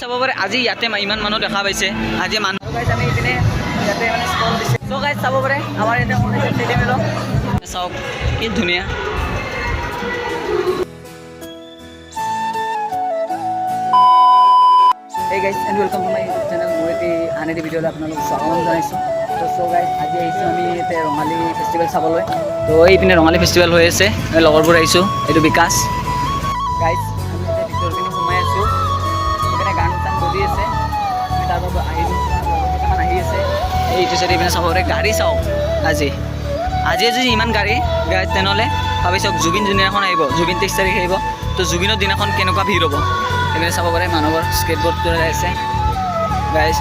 চাব পাৰে আজি ইয়াতে ইমান মানুহ দেখা পাইছে আজি মানুহ গাইজ আমি ইপিনে ইয়াতে মানে ষ্টল দিছে চ' গাইজ চাব পাৰে আমাৰ ইয়াতে ষ্টেডিয়ামেলো চাওক কি ধুনীয়া Hey guys and welcome to my YouTube channel মই এটি আন এটি ভিডিঅ'লৈ আপোনালোকক স্বাগতম জনাইছোঁ তো চ' গাইজ আজি আহিছোঁ আমি ইয়াতে ৰঙালী ফেষ্টিভেল চাবলৈ তো এইপিনে ৰঙালী ফেষ্টিভেল হৈ আছে আমি লগৰবোৰ আহিছোঁ এইটো বিকাশ গাইজ আমি এতিয়া ভিতৰৰ পিনে সোমাই আছোঁ এইপিনে গান চান বজি আছে আমি তাৰ পৰা আহিলোঁ কেইটামান আহি আছে এইটো চাইডে এইপিনে চাব পাৰে গাড়ী চাওক আজি যদি ইমান গাড়ী গাইজ তেনেহ'লে ভাবি চাওক জুবিন যোনদিনাখন আহিব জুবিন 23 তাৰিখে আহিব তো জুবিনৰ দিনাখন কেনেকুৱা ভিৰ হ'ব এইপিনে চাব পাৰে মানুহবোৰ স্কেটবৰ্ড কৰি আছে গাইজ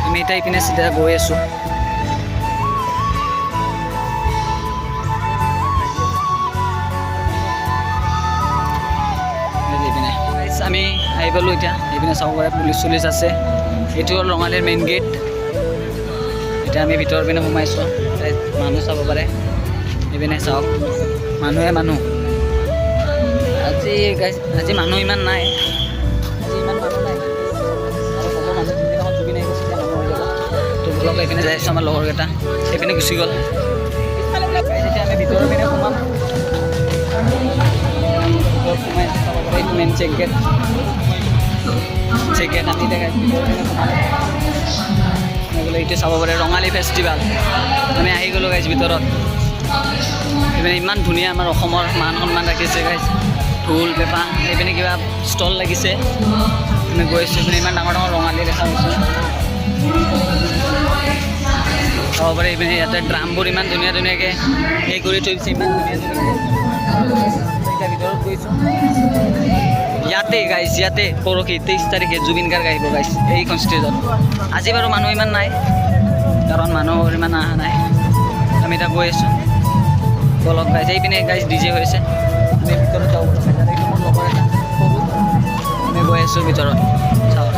আমি এতিয়া এইপিনে চিধা গৈ আছোঁ এইপিনে আমি আহি পালোঁ এতিয়া এইপিনে চাব পাৰে পুলিচ চুলিচ আছে এইটো হ'ল ৰঙালীৰ মেইন গেট এতিয়া আমি ভিতৰৰ পিনে সোমাইছোঁ মানুহ চাব পাৰে এইপিনে চাওক মানুহে মানুহ আজি মানুহ ইমান নাই আৰু এইপিনে যাই আছোঁ আমাৰ লগৰকেইটা সেইপিনে গুচি গ'ল এতিয়া আমি ভিতৰৰ পিনে সোমাম মেইন চেক গেট আমি দেখাই এইটো চাব পাৰে ৰঙালী ফেষ্টিভেল আমি আহি গ'লোঁ গাইজ ভিতৰত এইপিনে ইমান ধুনীয়া আমাৰ অসমৰ মান সন্মান ৰাখিছে গাইজ ঢোল পেঁপা এইপিনে কিবা ষ্টল লাগিছে আমি গৈ আছোঁ এইপিনে ইমান ডাঙৰ ডাঙৰ ৰঙালী দেখা পাইছোঁ চাব পাৰে এইপিনে ইয়াতে ড্ৰামবোৰ ইমান ধুনীয়া ধুনীয়াকৈ সেই কৰি থৈছে ইমান ধুনীয়া ধুনীয়াকৈ এতিয়া ভিতৰত গৈছোঁ ইয়াতে পৰহি 23 তাৰিখে জুবিন গাৰ্গ আহিব গাইজ এইখন ষ্টেজত আজি বাৰু মানুহ ইমান নাই কাৰণ মানুহৰ ইমান অহা নাই আমি এতিয়া গৈ আছোঁ বলক গাইজ এইপিনে গাইজ ডিজে হৈছে আমি ভিতৰত যাব মোৰ লগৰ এটা আমি গৈ আছোঁ ভিতৰত চাওক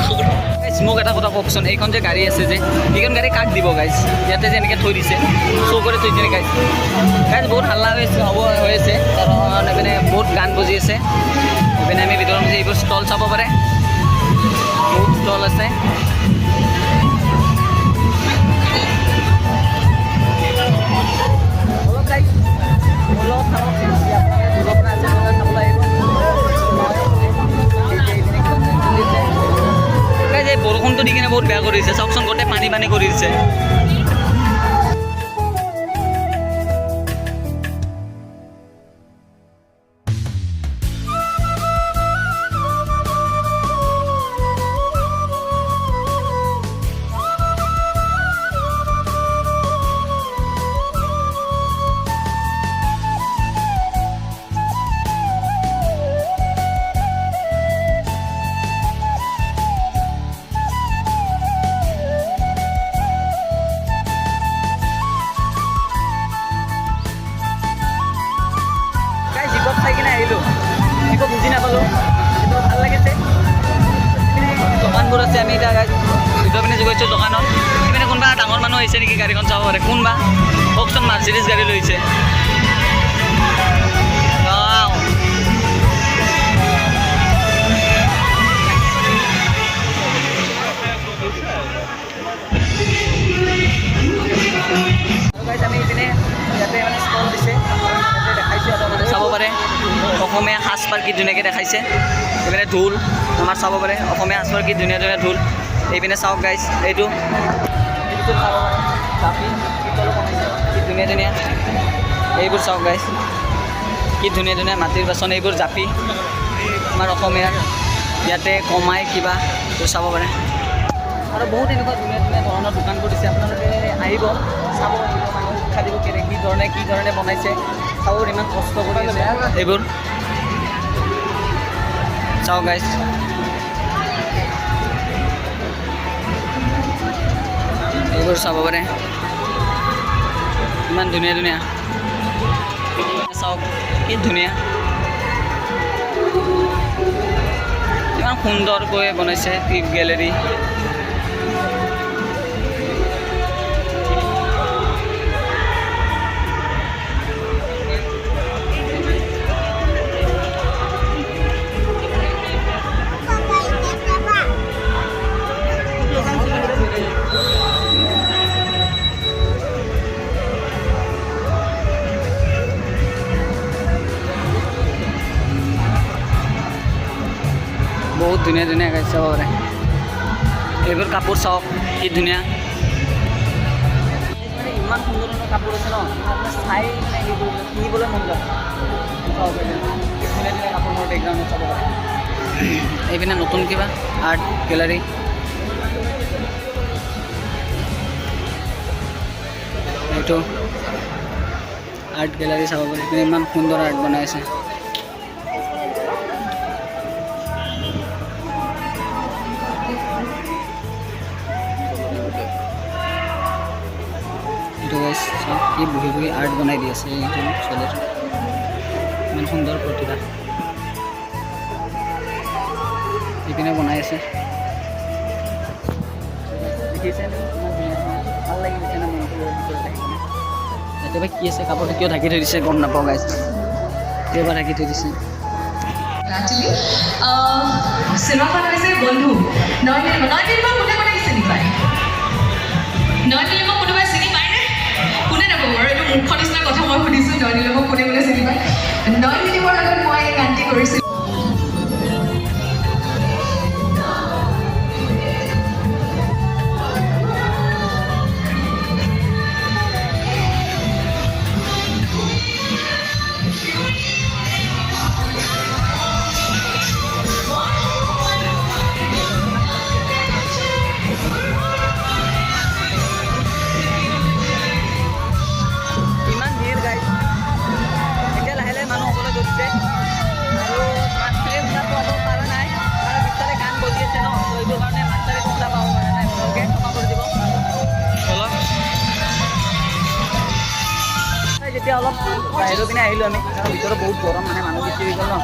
মোক এটা কথা কওকচোন এইখন যে গাড়ী আছে যে এইখন গাড়ী কাক দিব গাইজ ইয়াতে যে এনেকৈ থৈ দিছে শ্ব' কৰি থৈ দিয়ে গাইজ বহুত হাল্লা হৈ আছে কাৰণ এইপিনে বহুত গান বজি আছে এইপিনে আমি ভিতৰত এইবোৰ ষ্টল চাব পাৰে বহুত ষ্টল আছে বৰষুণটো দি কিনে বহুত বেয়া কৰি দিছে চাওকচোন গোটেই পানী কৰি দিছে চাই কিনে আহিলোঁ একো বুজি নাপালোঁ ভাল লাগিছে দোকানবোৰ আছে আমি এতিয়া ভিতৰ পিনে গৈছোঁ দোকানত সেইপিনে কোনোবা ডাঙৰ মানুহ আহিছে নেকি গাড়ীখন চাব পাৰে কোনবা কওকচোন মাৰ্চিডিজ গাড়ী লৈছে আমি এইপিনে ইয়াতে মানে ষ্টল দিছে চাব পাৰে অসমীয়া সাজপাৰ কি ধুনীয়াকৈ দেখাইছে এইপিনে ঢোল আমাৰ চাব পাৰে অসমীয়া সাজপাৰ কি ধুনীয়া ধুনীয়া ঢোল এইপিনে চাওক গাইজ এইটো চাব পাৰে জাপি পিতলো বনাইছে কি ধুনীয়া ধুনীয়া এইবোৰ চাওক গাইজ কি ধুনীয়া ধুনীয়া মাটিৰ বাচন এইবোৰ জাপি আমাৰ অসমীয়াৰ ইয়াতে কমাই কিবা চাব পাৰে আৰু বহুত এনেকুৱা ধুনীয়া ধুনীয়া ধৰণৰ দোকানবোৰ দিছে আপোনালোকে আহিব চাব মানুহ উৎসাহ দিব কি ধৰণে বনাইছে চাব ইমান কষ্ট কৰি আছে এইবোৰ চাওক গাইজ এইবোৰ চাব পাৰে ইমান ধুনীয়া ধুনীয়া চাওক কি ধুনীয়া ইমান সুন্দৰকৈ বনাইছে টিপ গেলেৰী বহুত ধুনীয়া ধুনীয়া গাইছে চাব পাৰে এইবোৰ কাপোৰ চাওক কি ধুনীয়া মানে ইমান সুন্দৰ সুন্দৰ কাপোৰ আছে ন আপোনাৰ চাই মানে হেৰি কৰিব কিনিবলৈ মন যায় চাব পাৰে কি ধুনীয়া ধুনীয়া কাপোৰ মোৰ বেকগ্ৰাউণ্ডত চাব পাৰে এইপিনে নতুন কিবা আৰ্ট গেলাৰী এইটো আৰ্ট গেলাৰী চাব পাৰে এইপিনে ইমান সুন্দৰ আৰ্ট বনাই আছে কি বহি বহি আৰ্ট বনাই দি আছে এইটো ছোৱালীৰ ইমান সুন্দৰ প্ৰতিভা এইপিনে বনাই আছে দেখিছে ভাল লাগি গৈছে না মনটো ইয়াতে কি আছে কাপোৰটো কিয় ঢাকি থৈ দিছে গম নাপাওঁ গাইছ কিয় বা ঢাকি থৈ দিছে চিনেমাখন হৈছে বন্ধু নয়নিলিমা কোনে কোনে চিনি পায় নয়নিলিমা কোনোবাই চিনি পায়নে কোনে নাপাব আৰু এইটো মুখৰ নিচিনা কথা মই সুধিছোঁ নয়নিলিমা কোনে কোনে চিনি পায় নয়নিলিমাৰ লগত মই এই গানটি কৰিছিলোঁ যেতিয়া অলপ বাহিৰৰ পিনে আহিলোঁ আমি কাৰণ ভিতৰত বহুত গৰম মানে মানুহ বেছি হৈ গ'ল ন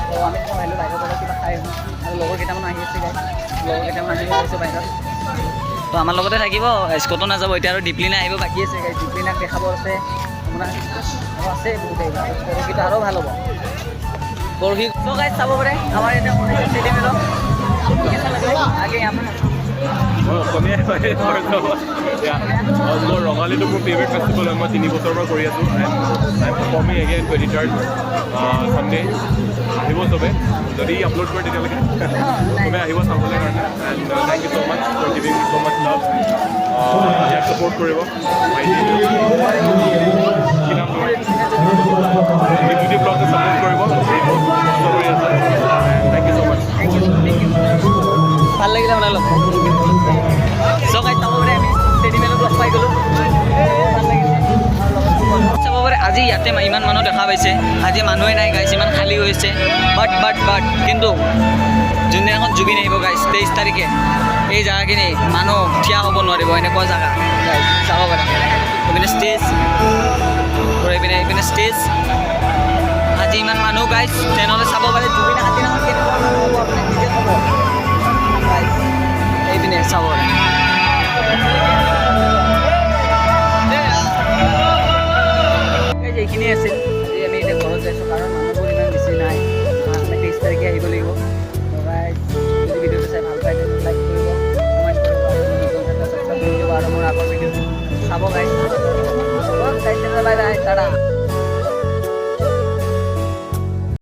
তো আমি আহিলোঁ বাহিৰত অলপ কিবা খাই আহোঁ আৰু লগৰ কেইটামান আহি আছে গাই লগৰ কেইটামান আহি গৈছে বাহিৰত তো আমাৰ লগতে থাকিব স্কটো নাযাব এতিয়া আৰু ডিপ্লিনা আহিব বাকী আছে গাই ডিপ্লিনাক দেখাব আছে আপোনাৰ আৰু আছে বহুত আহিব পৰহিটো আৰু ভাল হ'ব পৰহি তো গাই চাব পাৰে আমাৰ এতিয়া ষ্টেডিয়ামত আগে আমাৰ মোৰ ৰঙালীটো মোৰ ফেভৰেট ফেষ্টিভেল হয় মই 3 বছৰৰ পৰা কৰি আছোঁ আই পাৰফৰ্মিং এগেইন 23rd ছানডে আহিব চবে যদি আপলোড কৰে তেতিয়ালৈকে চবে আহিব চাবলৈ কাৰণে and thank you so' much for giving so' much love ইয়াক ছাপোৰ্ট কৰিব কি নাম তোমাৰ ইউটিউব ব্লগটো ছাপোৰ্ট কৰিব এই বহুত কষ্ট কৰি আছে থেংক ইউ ছ' মাছ ভাল লাগিলে আপোনাৰ লগ চাব পাৰে আমি ষ্টেডিয়ামত লগ পাই গ'লোঁ ভাল লাগিছে চাব পাৰে আজি ইয়াতে ইমান মানুহ দেখা পাইছে আজি মানুহে নাই গাইছে ইমান খালী হৈছে বাট কিন্তু যোনদিনাখন জুবিন আহিব গাইছ 23 তাৰিখে এই জেগাখিনি মানুহ থিয় হ'ব নোৱাৰিব এনেকুৱা জেগা গাইছ চাব পাৰে এইপিনে ষ্টেজ এইপিনে ষ্টেজ আজি ইমান মানুহ গাইছ তেনেহ'লে চাব পাৰে জুবিন